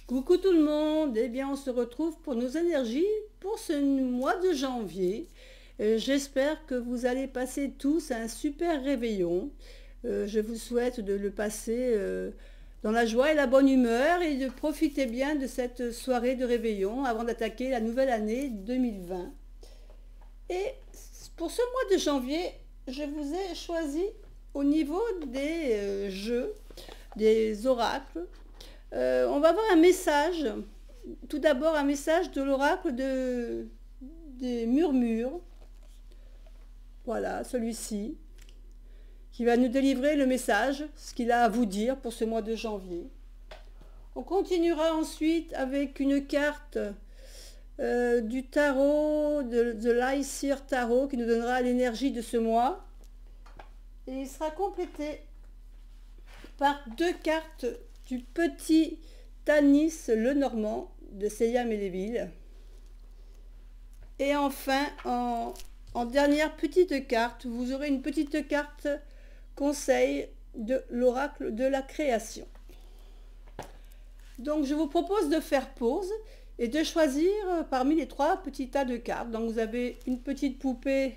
Coucou tout le monde, eh bien on se retrouve pour nos énergies pour ce mois de janvier. J'espère que vous allez passer tous un super réveillon. Je vous souhaite de le passer dans la joie et la bonne humeur et de profiter bien de cette soirée de réveillon avant d'attaquer la nouvelle année 2020. Et pour ce mois de janvier, je vous ai choisi au niveau des jeux, des oracles. On va avoir un message, tout d'abord un message de l'oracle des murmures, voilà celui-ci, qui va nous délivrer le message, ce qu'il a à vous dire pour ce mois de janvier. On continuera ensuite avec une carte du tarot, de l'Aesir Tarot, qui nous donnera l'énergie de ce mois. Et il sera complété par deux cartes du petit Tanis Lenormand de Célia Méléville. Et enfin, en dernière petite carte, vous aurez une petite carte conseil de l'oracle de la création. Donc je vous propose de faire pause et de choisir parmi les trois petits tas de cartes. Donc vous avez une petite poupée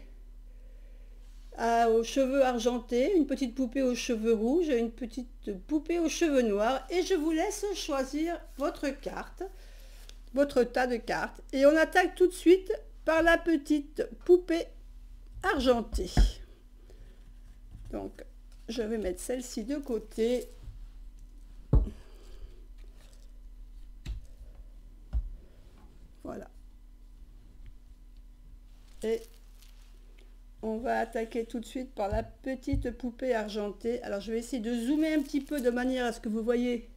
aux cheveux argentés, une petite poupée aux cheveux rouges, une petite poupée aux cheveux noirs, et je vous laisse choisir votre carte, votre tas de cartes, et on attaque tout de suite par la petite poupée argentée. Donc je vais mettre celle-ci de côté. Voilà. Et on va attaquer tout de suite par la petite poupée argentée. Alors je vais essayer de zoomer un petit peu de manière à ce que vous voyez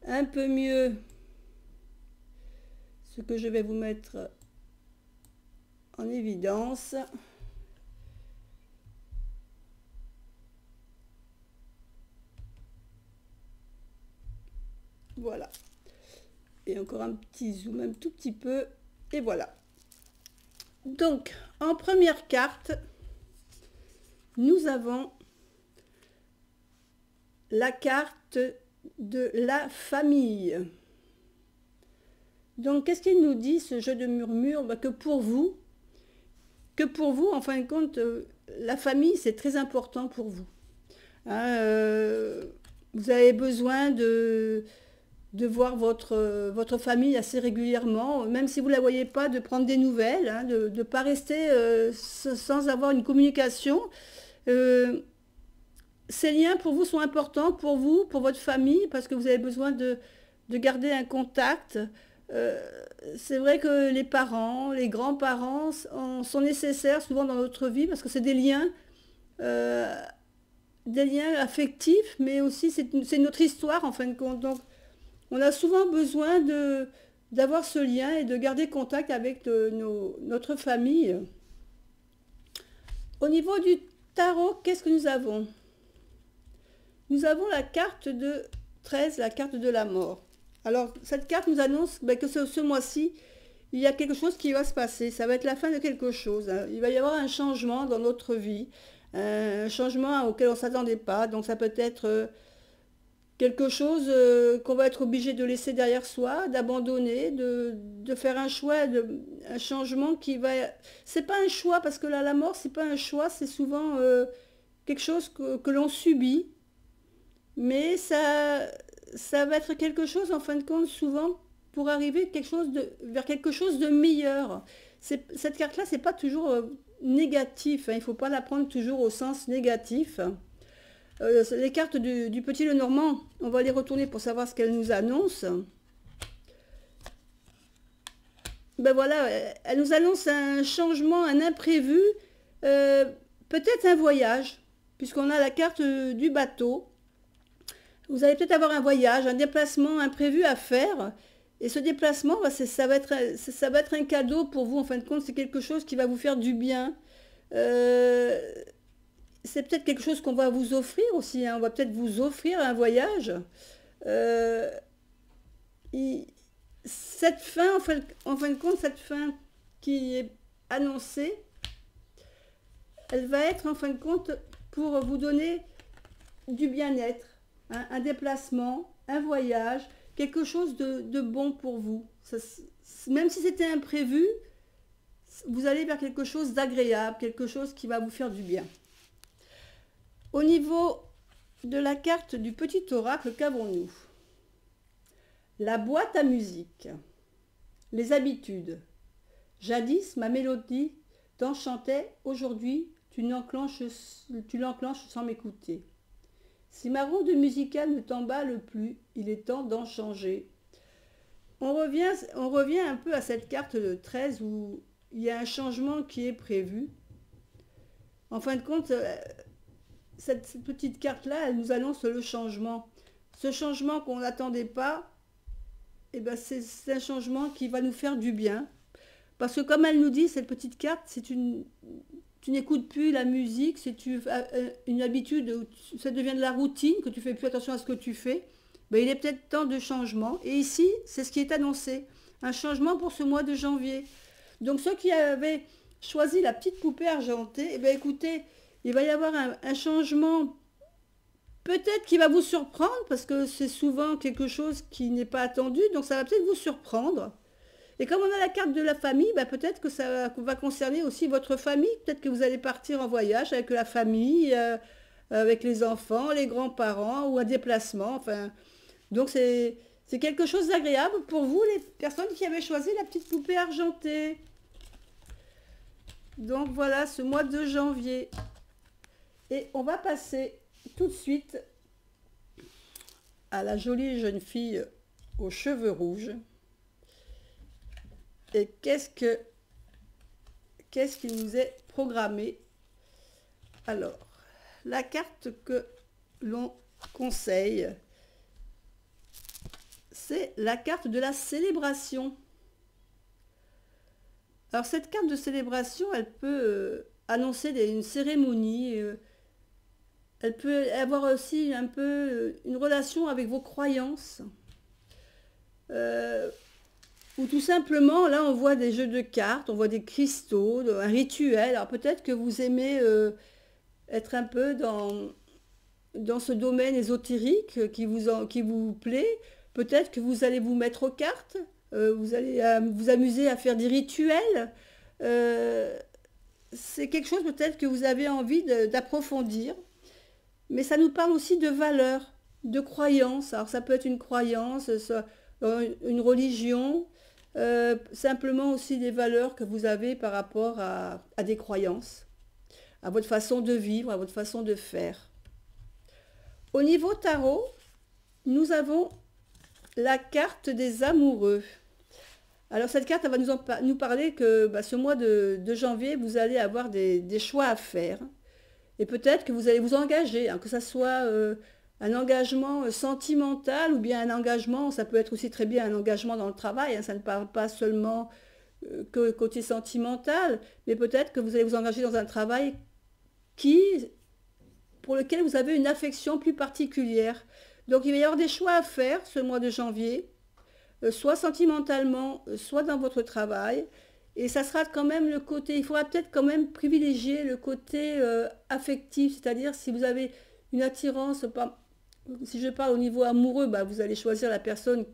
un peu mieux ce que je vais vous mettre en évidence. Voilà. Et encore un petit zoom, un tout petit peu. Et voilà. Donc, en première carte, nous avons la carte de la famille. Donc, qu'est-ce qu'il nous dit, ce jeu de murmures? Que pour vous, en fin de compte, la famille, c'est très important pour vous. Hein, vous avez besoin de voir votre famille assez régulièrement, même si vous ne la voyez pas, de prendre des nouvelles, hein, de ne pas rester sans avoir une communication. Ces liens pour vous sont importants, pour vous, pour votre famille, parce que vous avez besoin de garder un contact. C'est vrai que les parents, les grands-parents sont nécessaires souvent dans notre vie, parce que c'est euh, des liens affectifs, mais aussi c'est notre histoire en fin de compte. Donc, on a souvent besoin d'avoir ce lien et de garder contact avec notre famille. Au niveau du tarot, qu'est-ce que nous avons? Nous avons la carte de 13, la carte de la mort. Alors, cette carte nous annonce que ce mois-ci, il y a quelque chose qui va se passer. Ça va être la fin de quelque chose. Il va y avoir un changement dans notre vie, un changement auquel on ne s'attendait pas. Donc, ça peut être quelque chose qu'on va être obligé de laisser derrière soi, d'abandonner, de faire un choix, un changement qui va... C'est pas un choix, parce que là, la mort, c'est pas un choix, c'est souvent quelque chose que l'on subit, mais ça va être quelque chose, en fin de compte, souvent, pour arriver vers quelque chose de meilleur. Cette carte-là, c'est pas toujours négatif, hein, il ne faut pas la prendre toujours au sens négatif. Les cartes du petit Lenormand, on va les retourner pour savoir ce qu'elles nous annoncent. Ben voilà, elle nous annonce un changement, un imprévu, peut-être un voyage, puisqu'on a la carte du bateau. Vous allez peut-être avoir un voyage, un déplacement imprévu à faire. Et ce déplacement, ça va être un cadeau pour vous. En fin de compte, c'est quelque chose qui va vous faire du bien. C'est peut-être quelque chose qu'on va vous offrir aussi, hein. On va peut-être vous offrir un voyage. Euh, cette fin, en fin de compte, cette fin qui est annoncée, elle va être en fin de compte pour vous donner du bien-être, hein, un déplacement, un voyage quelque chose de bon pour vous. Même si c'était imprévu, vous allez vers quelque chose d'agréable, quelque chose qui va vous faire du bien. Au niveau de la carte du petit oracle, qu'avons-nous? La boîte à musique. Les habitudes. Jadis, ma mélodie t'enchantait, aujourd'hui, tu l'enclenches sans m'écouter. Si ma ronde musicale ne t'emballe plus, il est temps d'en changer. On revient un peu à cette carte de 13 où il y a un changement qui est prévu. En fin de compte, cette petite carte-là, elle nous annonce le changement. Ce changement qu'on n'attendait pas, eh ben c'est un changement qui va nous faire du bien. Parce que comme elle nous dit, cette petite carte, tu n'écoutes plus la musique, c'est une habitude, ça devient de la routine, que tu fais plus attention à ce que tu fais. Ben, il est peut-être temps de changement. Et ici, c'est ce qui est annoncé. Un changement pour ce mois de janvier. Donc ceux qui avaient choisi la petite poupée argentée, eh ben, écoutez, il va y avoir un changement peut-être qui va vous surprendre, parce que c'est souvent quelque chose qui n'est pas attendu, donc ça va peut-être vous surprendre. Et comme on a la carte de la famille, bah peut-être que ça va concerner aussi votre famille. Peut-être que vous allez partir en voyage avec la famille, avec les enfants, les grands-parents ou un déplacement. Enfin, donc c'est quelque chose d'agréable pour vous, les personnes qui avaient choisi la petite poupée argentée. Donc voilà, ce mois de janvier. Et on va passer tout de suite à la jolie jeune fille aux cheveux rouges. Et qu'est-ce qui nous est programmé? Alors, la carte que l'on conseille, c'est la carte de la célébration. Alors, cette carte de célébration, elle peut annoncer une cérémonie, elle peut avoir aussi un peu une relation avec vos croyances. Ou tout simplement, là, on voit des jeux de cartes, on voit des cristaux, un rituel. Alors peut-être que vous aimez être un peu dans ce domaine ésotérique qui vous plaît. Peut-être que vous allez vous mettre aux cartes, vous allez vous amuser à faire des rituels. C'est quelque chose peut-être que vous avez envie d'approfondir. Mais ça nous parle aussi de valeurs, de croyances. Alors ça peut être une croyance, une religion, simplement aussi des valeurs que vous avez par rapport à des croyances, à votre façon de vivre, à votre façon de faire. Au niveau tarot, nous avons la carte des amoureux. Alors cette carte, elle va nous parler que ce mois de janvier, vous allez avoir des choix à faire. Et peut-être que vous allez vous engager, hein, que ce soit un engagement sentimental ou bien un engagement, ça peut être aussi très bien un engagement dans le travail, hein, ça ne parle pas seulement que côté sentimental, mais peut-être que vous allez vous engager dans un travail pour lequel vous avez une affection plus particulière. Donc il va y avoir des choix à faire ce mois de janvier, soit sentimentalement, soit dans votre travail. Et ça sera quand même le côté, il faudra peut-être quand même privilégier le côté affectif, c'est-à-dire si vous avez une attirance, si je parle au niveau amoureux, vous allez choisir la personne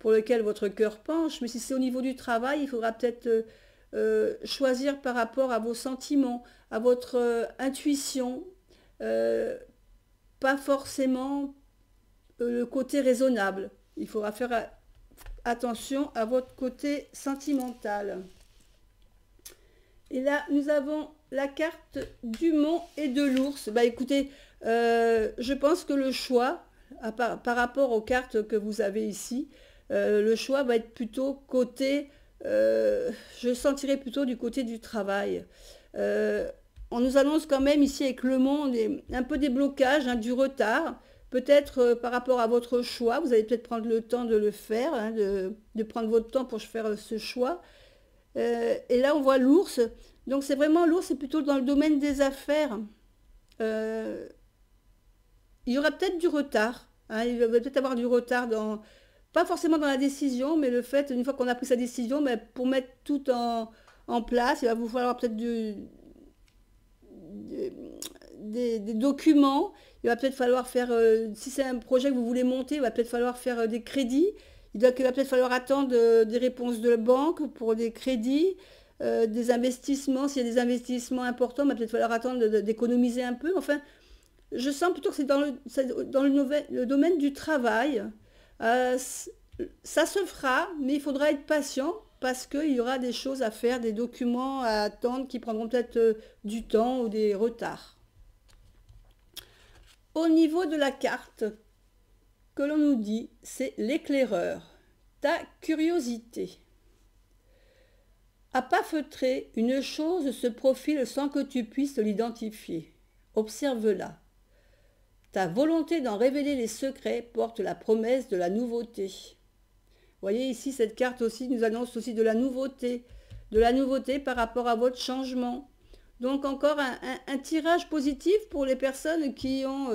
pour laquelle votre cœur penche, mais si c'est au niveau du travail, il faudra peut-être choisir par rapport à vos sentiments, à votre intuition, pas forcément le côté raisonnable. Il faudra faire attention à votre côté sentimental. Et là, nous avons la carte du mont et de l'ours. Écoutez, je pense que le choix, par rapport aux cartes que vous avez ici, le choix va être plutôt côté, je sentirais plutôt du côté du travail. On nous annonce quand même ici avec le monde un peu des blocages, hein, du retard. Peut-être par rapport à votre choix, vous allez peut-être prendre le temps de le faire, hein, de prendre votre temps pour faire ce choix. Et là, on voit l'ours. Donc, c'est vraiment l'ours, c'est plutôt dans le domaine des affaires. Il y aura peut-être du retard. Hein, il va peut-être avoir du retard pas forcément dans la décision, mais le fait, une fois qu'on a pris sa décision, pour mettre tout en place, il va vous falloir peut-être des documents. il va peut-être falloir faire, si c'est un projet que vous voulez monter, il va peut-être falloir faire des crédits. Il va peut-être falloir attendre des réponses de la banque pour des crédits, des investissements. S'il y a des investissements importants, il va peut-être falloir attendre d'économiser un peu. Enfin, je sens plutôt que c'est dans le domaine du travail. Euh, Ça se fera, mais il faudra être patient parce qu'il y aura des choses à faire, des documents à attendre qui prendront peut-être du temps ou des retards. Au niveau de la carte que l'on nous dit, c'est l'éclaireur, ta curiosité. À pas feutrer, une chose se profile sans que tu puisses l'identifier. Observe-la. Ta volonté d'en révéler les secrets porte la promesse de la nouveauté. Vous voyez ici, cette carte aussi nous annonce aussi de la nouveauté par rapport à votre changement. Donc encore un tirage positif pour les personnes qui ont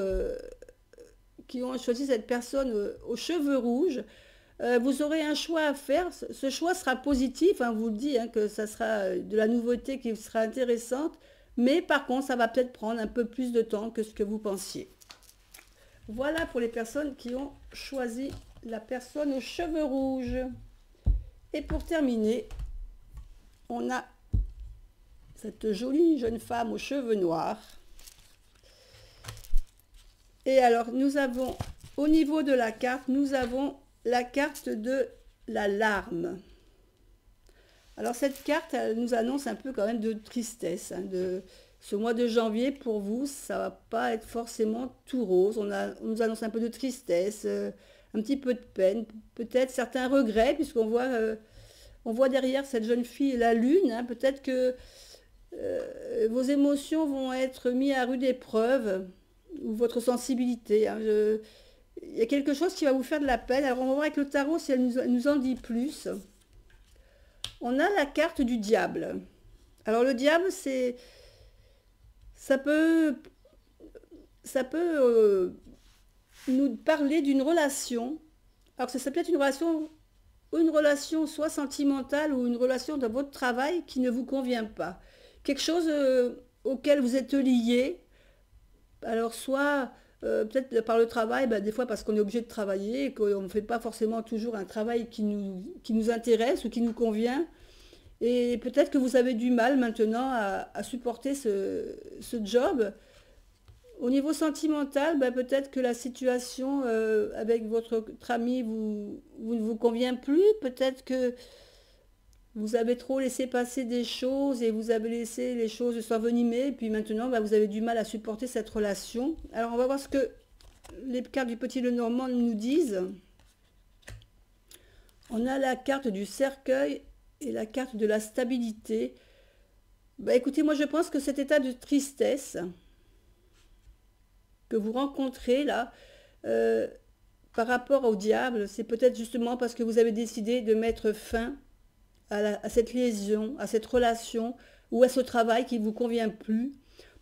choisi cette personne aux cheveux rouges. Vous aurez un choix à faire. Ce choix sera positif, hein, vous le dit, hein, que ça sera de la nouveauté qui sera intéressante. Mais par contre, ça va peut-être prendre un peu plus de temps que ce que vous pensiez. Voilà pour les personnes qui ont choisi la personne aux cheveux rouges. Et pour terminer, on a cette jolie jeune femme aux cheveux noirs. Et alors, nous avons, au niveau de la carte, nous avons la carte de la larme. Alors, cette carte, elle nous annonce un peu quand même de tristesse. Hein, ce mois de janvier, pour vous, ça ne va pas être forcément tout rose. On nous annonce un peu de tristesse, un petit peu de peine, peut-être certains regrets, puisqu'on voit, on voit derrière cette jeune fille la lune. Hein, peut-être que vos émotions vont être mises à rude épreuve, ou votre sensibilité. Hein, il y a quelque chose qui va vous faire de la peine. Alors on va voir avec le tarot si elle nous en dit plus. On a la carte du diable. Alors le diable, ça peut nous parler d'une relation. Alors ça peut être une relation soit sentimentale ou une relation dans votre travail qui ne vous convient pas. Quelque chose auquel vous êtes lié. Alors soit peut-être par le travail, des fois parce qu'on est obligé de travailler et qu'on ne fait pas forcément toujours un travail qui nous intéresse ou qui nous convient. Et peut-être que vous avez du mal maintenant à supporter ce job. Au niveau sentimental, peut-être que la situation avec votre ami ne vous convient plus. Peut-être que vous avez trop laissé passer des choses et vous avez laissé les choses s'envenimer. Et puis maintenant, vous avez du mal à supporter cette relation. Alors, on va voir ce que les cartes du Petit Lenormand nous disent. On a la carte du cercueil et la carte de la stabilité. Écoutez, moi je pense que cet état de tristesse que vous rencontrez là, par rapport au diable, c'est peut-être justement parce que vous avez décidé de mettre fin à cette liaison, à cette relation ou à ce travail qui ne vous convient plus,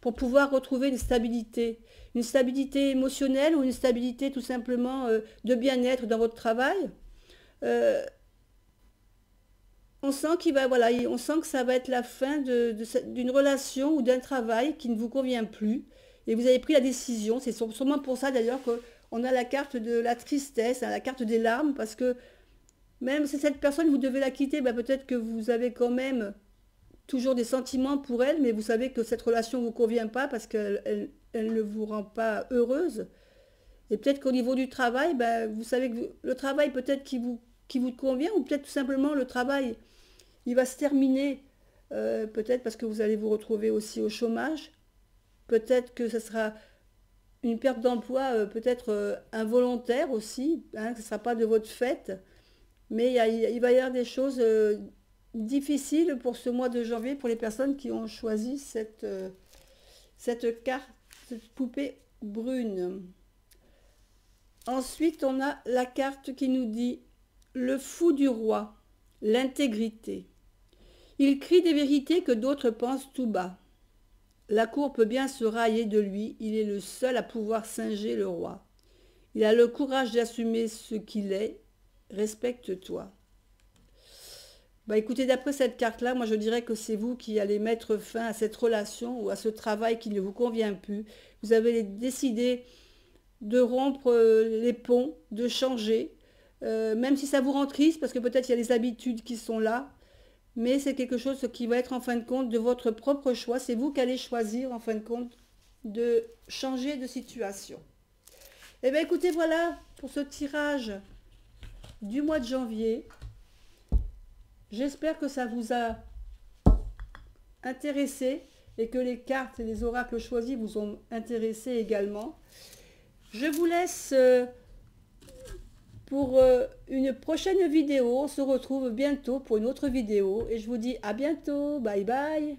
pour pouvoir retrouver une stabilité émotionnelle ou une stabilité tout simplement de bien-être dans votre travail. On sent on sent que ça va être la fin d'une relation ou d'un travail qui ne vous convient plus. Et vous avez pris la décision. C'est sûrement pour ça d'ailleurs qu'on a la carte de la tristesse, hein, la carte des larmes, parce que même si cette personne, vous devez la quitter, peut-être que vous avez quand même toujours des sentiments pour elle, mais vous savez que cette relation ne vous convient pas parce qu'elle ne vous rend pas heureuse. Et peut-être qu'au niveau du travail, vous savez que le travail peut-être qui vous convient, ou peut-être tout simplement le travail, il va se terminer, peut-être parce que vous allez vous retrouver aussi au chômage. Peut-être que ce sera une perte d'emploi, peut-être involontaire aussi, hein, que ce ne sera pas de votre fait. Mais il va y avoir des choses difficiles pour ce mois de janvier, pour les personnes qui ont choisi cette carte, cette poupée brune. Ensuite, on a la carte qui nous dit le fou du roi, l'intégrité. Il crie des vérités que d'autres pensent tout bas. La cour peut bien se railler de lui, il est le seul à pouvoir singer le roi. Il a le courage d'assumer ce qu'il est, respecte-toi. Bah écoutez, d'après cette carte-là, moi je dirais que c'est vous qui allez mettre fin à cette relation ou à ce travail qui ne vous convient plus. Vous avez décidé de rompre les ponts, de changer, même si ça vous rend triste, parce que peut-être il y a des habitudes qui sont là, mais c'est quelque chose qui va être en fin de compte de votre propre choix. C'est vous qui allez choisir en fin de compte de changer de situation. Eh bien écoutez, voilà pour ce tirage du mois de janvier. J'espère que ça vous a intéressé et que les cartes et les oracles choisis vous ont intéressé également. Je vous laisse pour une prochaine vidéo. On se retrouve bientôt pour une autre vidéo et je vous dis à bientôt. Bye bye.